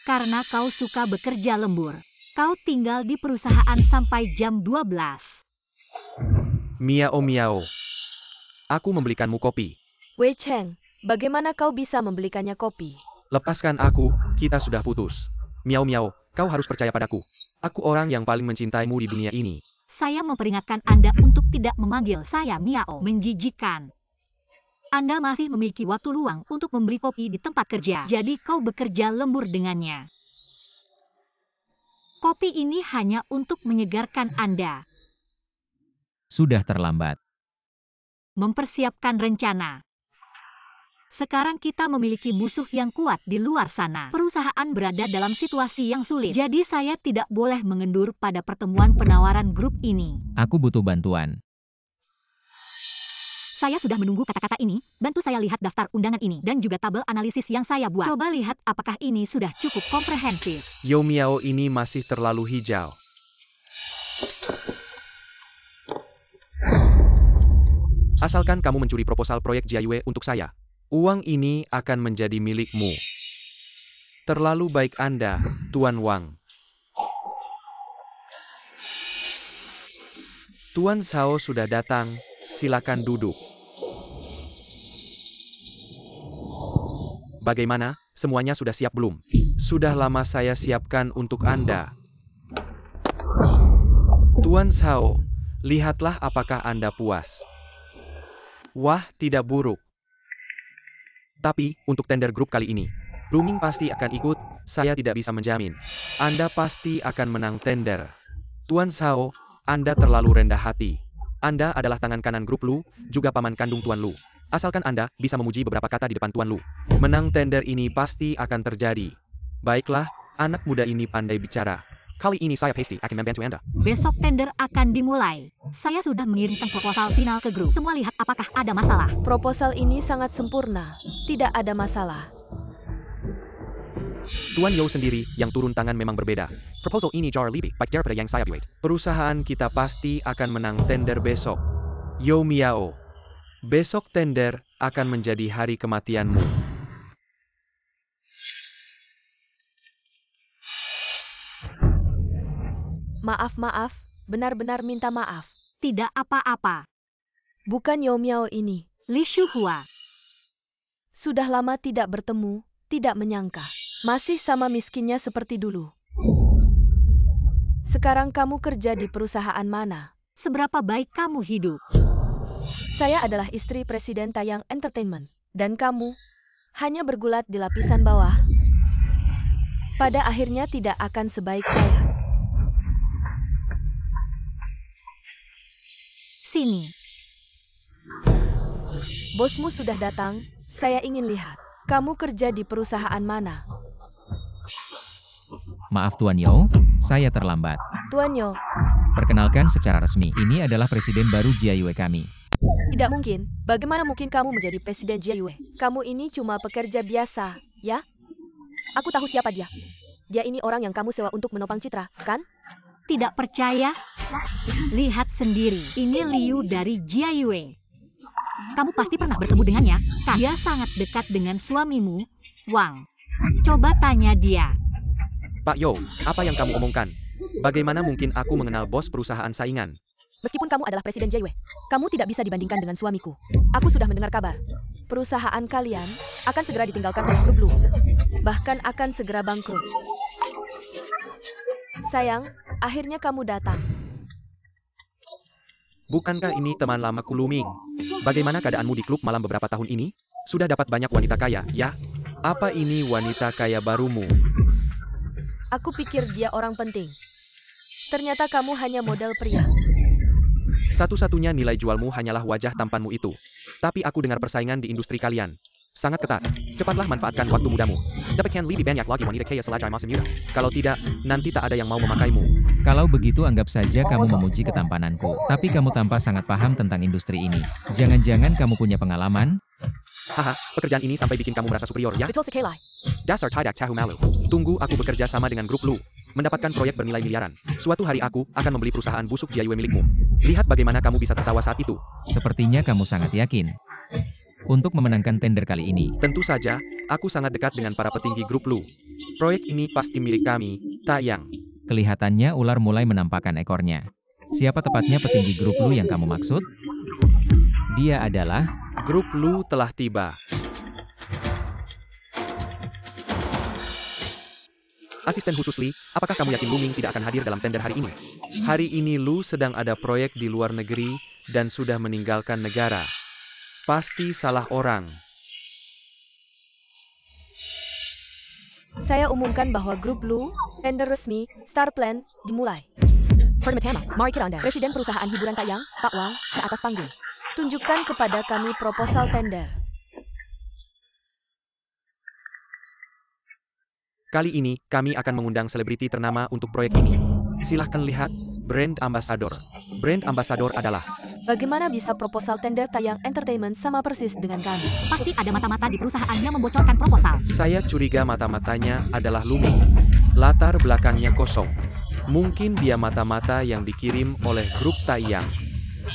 Karena kau suka bekerja lembur. Kau tinggal di perusahaan sampai jam 12. Miao. Aku membelikanmu kopi. Wei Cheng, bagaimana kau bisa membelikannya kopi? Lepaskan aku, kita sudah putus. Miao, kau harus percaya padaku. Aku orang yang paling mencintaimu di dunia ini. Saya memperingatkan Anda untuk tidak memanggil saya Miao. Menjijikan. Anda masih memiliki waktu luang untuk membeli kopi di tempat kerja. Jadi kau bekerja lembur dengannya. Kopi ini hanya untuk menyegarkan Anda. Sudah terlambat. Mempersiapkan rencana. Sekarang kita memiliki musuh yang kuat di luar sana. Perusahaan berada dalam situasi yang sulit. Jadi saya tidak boleh mengendur pada pertemuan penawaran grup ini. Aku butuh bantuan. Saya sudah menunggu kata-kata ini. Bantu saya lihat daftar undangan ini dan juga tabel analisis yang saya buat. Coba lihat apakah ini sudah cukup komprehensif. Yao Miao ini masih terlalu hijau. Asalkan kamu mencuri proposal proyek Jiayue untuk saya, uang ini akan menjadi milikmu. Terlalu baik Anda, Tuan Wang. Tuan Shao sudah datang, silakan duduk. Bagaimana, semuanya sudah siap belum? Sudah lama saya siapkan untuk Anda. Tuan Shao, lihatlah apakah Anda puas. Wah, tidak buruk. Tapi, untuk tender grup kali ini, Lu Ming pasti akan ikut, saya tidak bisa menjamin. Anda pasti akan menang tender. Tuan Shao, Anda terlalu rendah hati. Anda adalah tangan kanan grup Lu, juga paman kandung Tuan Lu. Asalkan Anda bisa memuji beberapa kata di depan Tuan Lu, menang tender ini pasti akan terjadi. Baiklah, anak muda ini pandai bicara. Kali ini saya pasti akan membantu Anda. Besok tender akan dimulai. Saya sudah mengirimkan proposal final ke grup. Semua lihat apakah ada masalah. Proposal ini sangat sempurna. Tidak ada masalah. Tuan Yao sendiri yang turun tangan memang berbeda. Proposal ini jauh lebih baik daripada yang saya buat. Perusahaan kita pasti akan menang tender besok. Yao Miao, besok tender akan menjadi hari kematianmu. Maaf, benar-benar minta maaf. Tidak apa-apa. Bukan Yao Miao ini. Li Shuhua. Sudah lama tidak bertemu, tidak menyangka. Masih sama miskinnya seperti dulu. Sekarang kamu kerja di perusahaan mana? Seberapa baik kamu hidup? Saya adalah istri Presiden Taeyang Entertainment. Dan kamu hanya bergulat di lapisan bawah. Pada akhirnya tidak akan sebaik saya. Sini. Bosmu sudah datang, saya ingin lihat. Kamu kerja di perusahaan mana? Maaf Tuan Yao, saya terlambat. Tuan Yo, Perkenalkan secara resmi, ini adalah presiden baru Jiayue kami. tidak mungkin. Bagaimana mungkin kamu menjadi Presiden Jiayue? Kamu ini cuma pekerja biasa, ya? Aku tahu siapa dia. Dia ini orang yang kamu sewa untuk menopang Citra, kan? Tidak percaya? Lihat sendiri. Ini Liu dari Jiayue. Kamu pasti pernah bertemu dengannya, kan? Dia sangat dekat dengan suamimu, Wang. Coba tanya dia. Pak Yo, apa yang kamu omongkan? Bagaimana mungkin aku mengenal bos perusahaan saingan? Meskipun kamu adalah Presiden JW, kamu tidak bisa dibandingkan dengan suamiku. Aku sudah mendengar kabar. Perusahaan kalian akan segera ditinggalkan oleh Grup Blue. Bahkan akan segera bangkrut. Sayang, akhirnya kamu datang. Bukankah ini teman lamaku Luming? Bagaimana keadaanmu di klub malam beberapa tahun ini? Sudah dapat banyak wanita kaya, ya? Apa ini wanita kaya barumu? Aku pikir dia orang penting. Ternyata kamu hanya modal pria. Satu-satunya nilai jualmu hanyalah wajah tampanmu itu. Tapi aku dengar persaingan di industri kalian sangat ketat. Cepatlah manfaatkan waktu mudamu. Dapatkan lebih banyak lagi wanita kaya selajai masa muda. Kalau tidak, nanti tak ada yang mau memakaimu. Kalau begitu anggap saja kamu memuji ketampananku. Tapi kamu tampak sangat paham tentang industri ini. Jangan-jangan kamu punya pengalaman? Haha, pekerjaan ini sampai bikin kamu merasa superior, ya? Betul sekali. Dasar tidak tahu malu. Tunggu aku bekerja sama dengan Grup Lu. Mendapatkan proyek bernilai miliaran. Suatu hari aku akan membeli perusahaan busuk JW milikmu. Lihat bagaimana kamu bisa tertawa saat itu. Sepertinya kamu sangat yakin. Untuk memenangkan tender kali ini. Tentu saja, aku sangat dekat dengan para petinggi Grup Lu. Proyek ini pasti milik kami, Taeyang. Kelihatannya ular mulai menampakkan ekornya. Siapa tepatnya petinggi Grup Lu yang kamu maksud? Dia adalah... Grup Lu telah tiba. Asisten khusus Lee, apakah kamu yakin Luming tidak akan hadir dalam tender hari ini? Hari ini Lu sedang ada proyek di luar negeri dan sudah meninggalkan negara. Pasti salah orang. Saya umumkan bahwa Grup Blue, tender resmi, Star Plan, dimulai. Pertama, mari kita anda, Presiden Perusahaan Hiburan Taeyang, Pak Wang, ke atas panggung. Tunjukkan kepada kami proposal tender. Kali ini, kami akan mengundang selebriti ternama untuk proyek ini. Silahkan lihat, Brand Ambassador. Brand Ambassador adalah... Bagaimana bisa proposal tender Taeyang Entertainment sama persis dengan kami? Pasti ada mata-mata di perusahaan yang membocorkan proposal. Saya curiga mata-matanya adalah Luming. Latar belakangnya kosong. Mungkin dia mata-mata yang dikirim oleh grup Taeyang.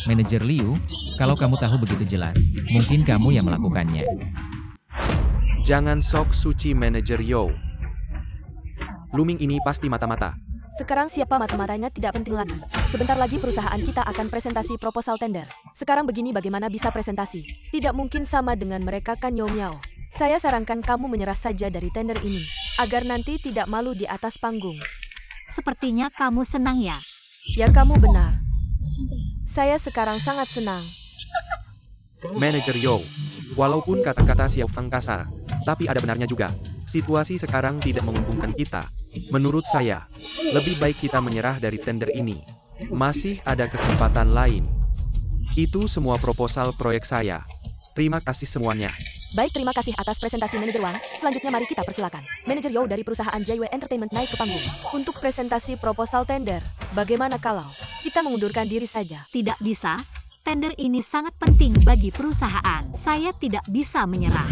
Manajer Liu, kalau kamu tahu begitu jelas, mungkin kamu yang melakukannya. Jangan sok suci Manajer Yo. Luming ini pasti mata-mata. Sekarang siapa mata-matanya tidak penting lagi. Sebentar lagi perusahaan kita akan presentasi proposal tender. Sekarang begini bagaimana bisa presentasi. Tidak mungkin sama dengan mereka kan Yo Miao. Saya sarankan kamu menyerah saja dari tender ini. Agar nanti tidak malu di atas panggung. Sepertinya kamu senang ya? Ya kamu benar. Saya sekarang sangat senang. Manajer Yo. Walaupun kata-kata Xiao Fang kasar, tapi ada benarnya juga. Situasi sekarang tidak menguntungkan kita. Menurut saya, lebih baik kita menyerah dari tender ini. Masih ada kesempatan lain. Itu semua proposal proyek saya. Terima kasih semuanya. Baik, terima kasih atas presentasi Manajer Wang. Selanjutnya mari kita persilakan. Manajer Yo dari perusahaan JW Entertainment naik ke panggung. Untuk presentasi proposal tender, bagaimana kalau kita mengundurkan diri saja? Tidak bisa. Tender ini sangat penting bagi perusahaan. Saya tidak bisa menyerah.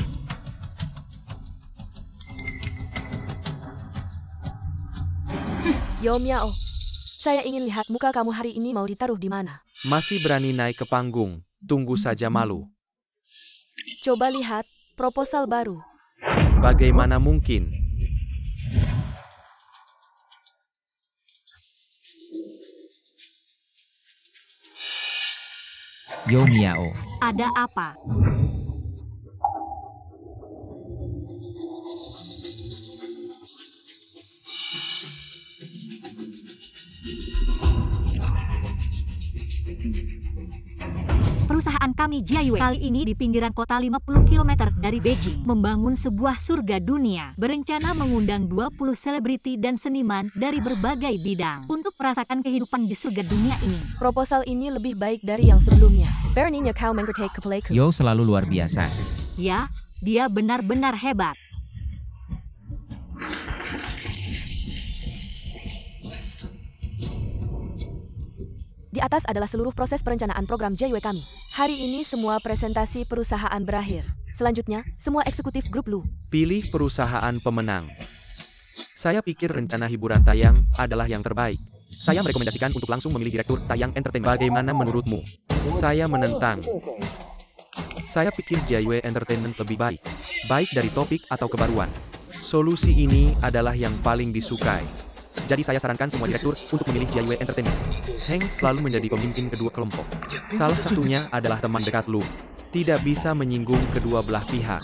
Yo Miao, saya ingin lihat muka kamu hari ini mau ditaruh di mana. Masih berani naik ke panggung. Tunggu saja malu. Coba lihat proposal baru. Bagaimana mungkin? Yo Miao. Ada apa? Perusahaan kami JW kali ini di pinggiran kota 50 km dari Beijing membangun sebuah surga dunia. Berencana mengundang 20 selebriti dan seniman dari berbagai bidang untuk merasakan kehidupan di surga dunia ini. Proposal ini lebih baik dari yang sebelumnya. Beraninya kau mengerti kepalaku. Yo selalu luar biasa. Ya, dia benar-benar hebat. Di atas adalah seluruh proses perencanaan program JW kami. Hari ini semua presentasi perusahaan berakhir. Selanjutnya, semua eksekutif grup Lu. Pilih perusahaan pemenang. Saya pikir rencana hiburan Taeyang adalah yang terbaik. Saya merekomendasikan untuk langsung memilih direktur Taeyang Entertainment. Bagaimana menurutmu? Saya menentang. Saya pikir JW Entertainment lebih baik. Baik dari topik atau kebaruan. Solusi ini adalah yang paling disukai. Jadi saya sarankan semua direktur untuk memilih Jiayue Entertainment. Heng selalu menjadi pemimpin kedua kelompok. Salah satunya adalah teman dekat Lu. Tidak bisa menyinggung kedua belah pihak.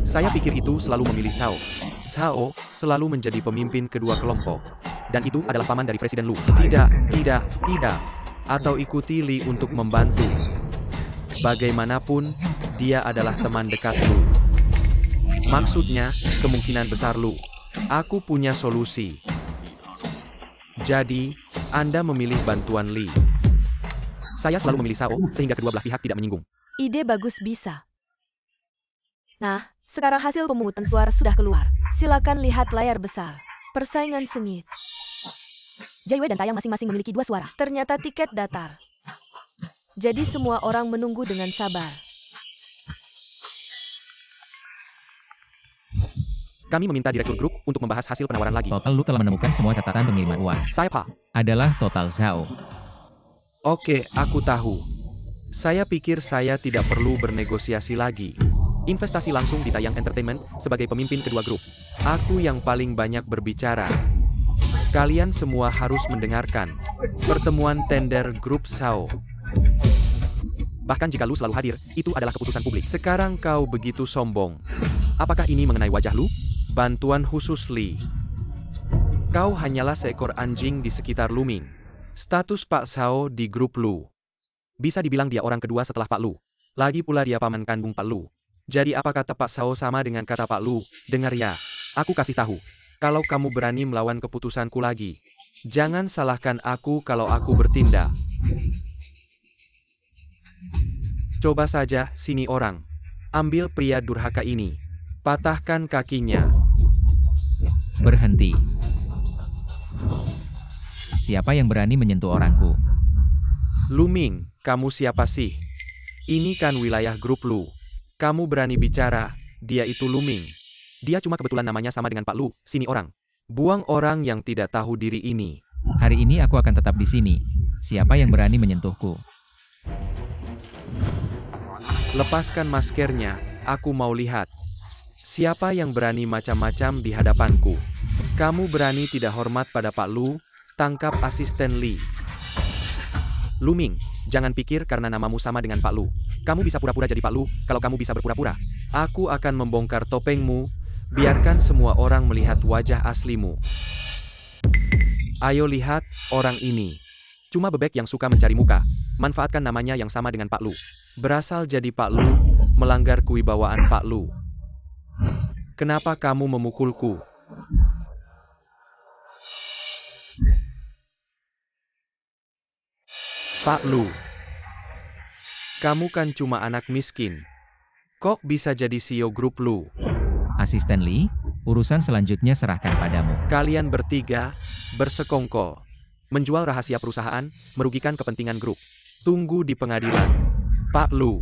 Saya pikir itu selalu memilih Shao. Shao selalu menjadi pemimpin kedua kelompok. Dan itu adalah paman dari Presiden Lu. Tidak. Atau ikuti Li untuk membantu. Bagaimanapun, dia adalah teman dekat Lu. Maksudnya, kemungkinan besar Lu. Aku punya solusi. Jadi, Anda memilih bantuan Li. Saya selalu memilih Shao, sehingga kedua belah pihak tidak menyinggung. Ide bagus bisa. Nah, sekarang hasil pemungutan suara sudah keluar. Silakan lihat layar besar. Persaingan sengit. Jiayue dan Taeyang masing-masing memiliki 2 suara. Ternyata tiket datar. Jadi semua orang menunggu dengan sabar. Kami meminta direktur grup untuk membahas hasil penawaran lagi. Total Lu telah menemukan semua catatan pengiriman uang. Saya Pak. Adalah total Zhao. Oke, aku tahu. Saya pikir saya tidak perlu bernegosiasi lagi. Investasi langsung di Taeyang Entertainment sebagai pemimpin kedua grup. Aku yang paling banyak berbicara. Kalian semua harus mendengarkan. Pertemuan tender grup Shao. Bahkan jika Lu selalu hadir, itu adalah keputusan publik. Sekarang kau begitu sombong. Apakah ini mengenai wajah Lu? Bantuan khusus Li. Kau hanyalah seekor anjing di sekitar Luming. Status Pak Shao di grup Lu. Bisa dibilang dia orang kedua setelah Pak Lu. Lagi pula dia paman kandung Pak Lu. Jadi apa kata Pak Shao sama dengan kata Pak Lu? Dengar ya. Aku kasih tahu. Kalau kamu berani melawan keputusanku lagi. Jangan salahkan aku kalau aku bertindak. Coba saja, sini orang. Ambil pria durhaka ini. Patahkan kakinya. Berhenti. Siapa yang berani menyentuh orangku? Luming, kamu siapa sih? Ini kan wilayah grup Lu. Kamu berani bicara, dia itu Luming. Dia cuma kebetulan namanya sama dengan Pak Lu, sini orang. Buang orang yang tidak tahu diri ini. Hari ini aku akan tetap di sini. Siapa yang berani menyentuhku? Lepaskan maskernya, aku mau lihat. Siapa yang berani macam-macam di hadapanku? Kamu berani tidak hormat pada Pak Lu, tangkap asisten Li. Luming, jangan pikir karena namamu sama dengan Pak Lu. Kamu bisa pura-pura jadi Pak Lu, kalau kamu bisa berpura-pura. Aku akan membongkar topengmu, biarkan semua orang melihat wajah aslimu. Ayo lihat, orang ini. Cuma bebek yang suka mencari muka. Manfaatkan namanya yang sama dengan Pak Lu. Berasal jadi Pak Lu, melanggar kewibawaan Pak Lu. Kenapa kamu memukulku? Pak Lu, kamu kan cuma anak miskin. Kok bisa jadi CEO grup Lu? Asisten Li, urusan selanjutnya serahkan padamu. Kalian bertiga, bersekongkol. Menjual rahasia perusahaan, merugikan kepentingan grup. Tunggu di pengadilan. Pak Lu.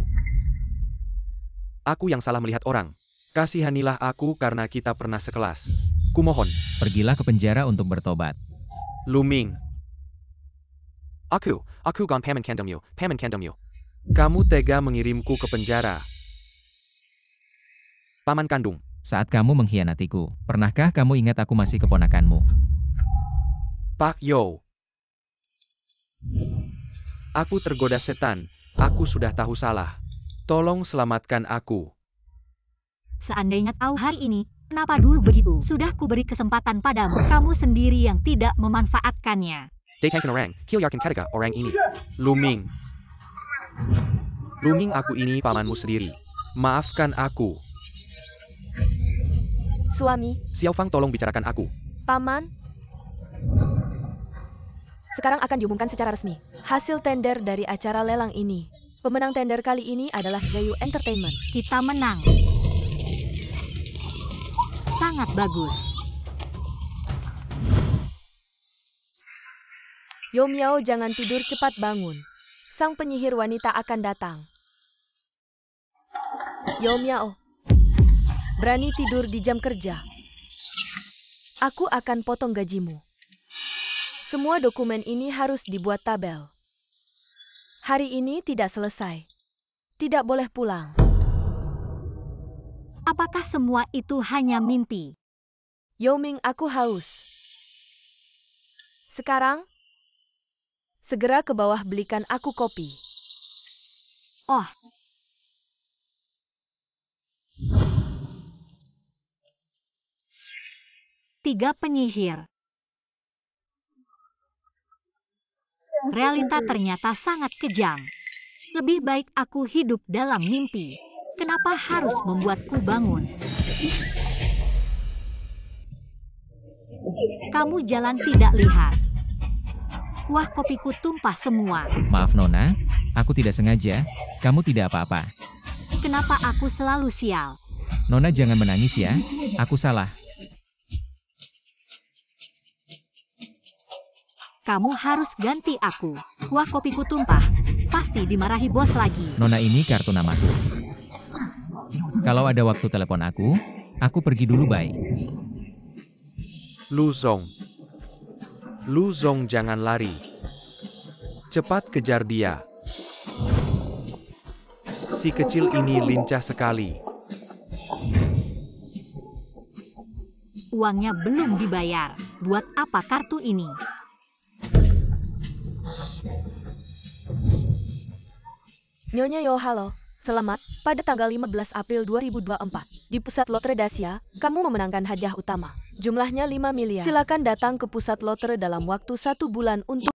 Aku yang salah melihat orang. Kasihanilah aku karena kita pernah sekelas. Kumohon. Pergilah ke penjara untuk bertobat. Luming. Aku gone paman kandungmu. Kamu tega mengirimku ke penjara. Paman kandung. Saat kamu mengkhianatiku, pernahkah kamu ingat aku masih keponakanmu? Pak Yo. Aku tergoda setan. Aku sudah tahu salah. Tolong selamatkan aku. Seandainya tahu hari ini, kenapa dulu begitu? Sudah kuberi kesempatan padamu, kamu sendiri yang tidak memanfaatkannya. Datangkan orang, kill-yarkan kataga orang ini. Luming. Luming, aku ini pamanmu sendiri. Maafkan aku. Suami, Xiaofang, tolong bicarakan aku. paman. Sekarang akan diumumkan secara resmi. Hasil tender dari acara lelang ini. Pemenang tender kali ini adalah Jiayue Entertainment. Kita menang. Sangat bagus. Yo Miao, jangan tidur, cepat bangun. Sang penyihir wanita akan datang. Yo Miao, berani tidur di jam kerja. Aku akan potong gajimu. Semua dokumen ini harus dibuat tabel. Hari ini tidak selesai. Tidak boleh pulang. Apakah semua itu hanya mimpi? Yoming, aku haus. Sekarang, segera ke bawah belikan aku kopi. Oh, tiga penyihir. Realita ternyata sangat kejam. Lebih baik aku hidup dalam mimpi. Kenapa harus membuatku bangun? Kamu jalan tidak lihat. Kuah kopiku tumpah semua. Maaf Nona, aku tidak sengaja. Kamu tidak apa-apa. Kenapa aku selalu sial? Nona jangan menangis ya. Aku salah. Kamu harus ganti aku. Kuah kopiku tumpah. Pasti dimarahi bos lagi. Nona ini kartu namaku. Kalau ada waktu telepon aku pergi dulu bye. Lu Zong. Lu Zong, jangan lari. Cepat kejar dia. Si kecil ini lincah sekali. Uangnya belum dibayar. Buat apa kartu ini? Nyonya Yo, halo. Selamat, pada tanggal 15 April 2024, di Pusat Lotre Dacia, kamu memenangkan hadiah utama. Jumlahnya 5 miliar. Silakan datang ke Pusat Lotre dalam waktu 1 bulan untuk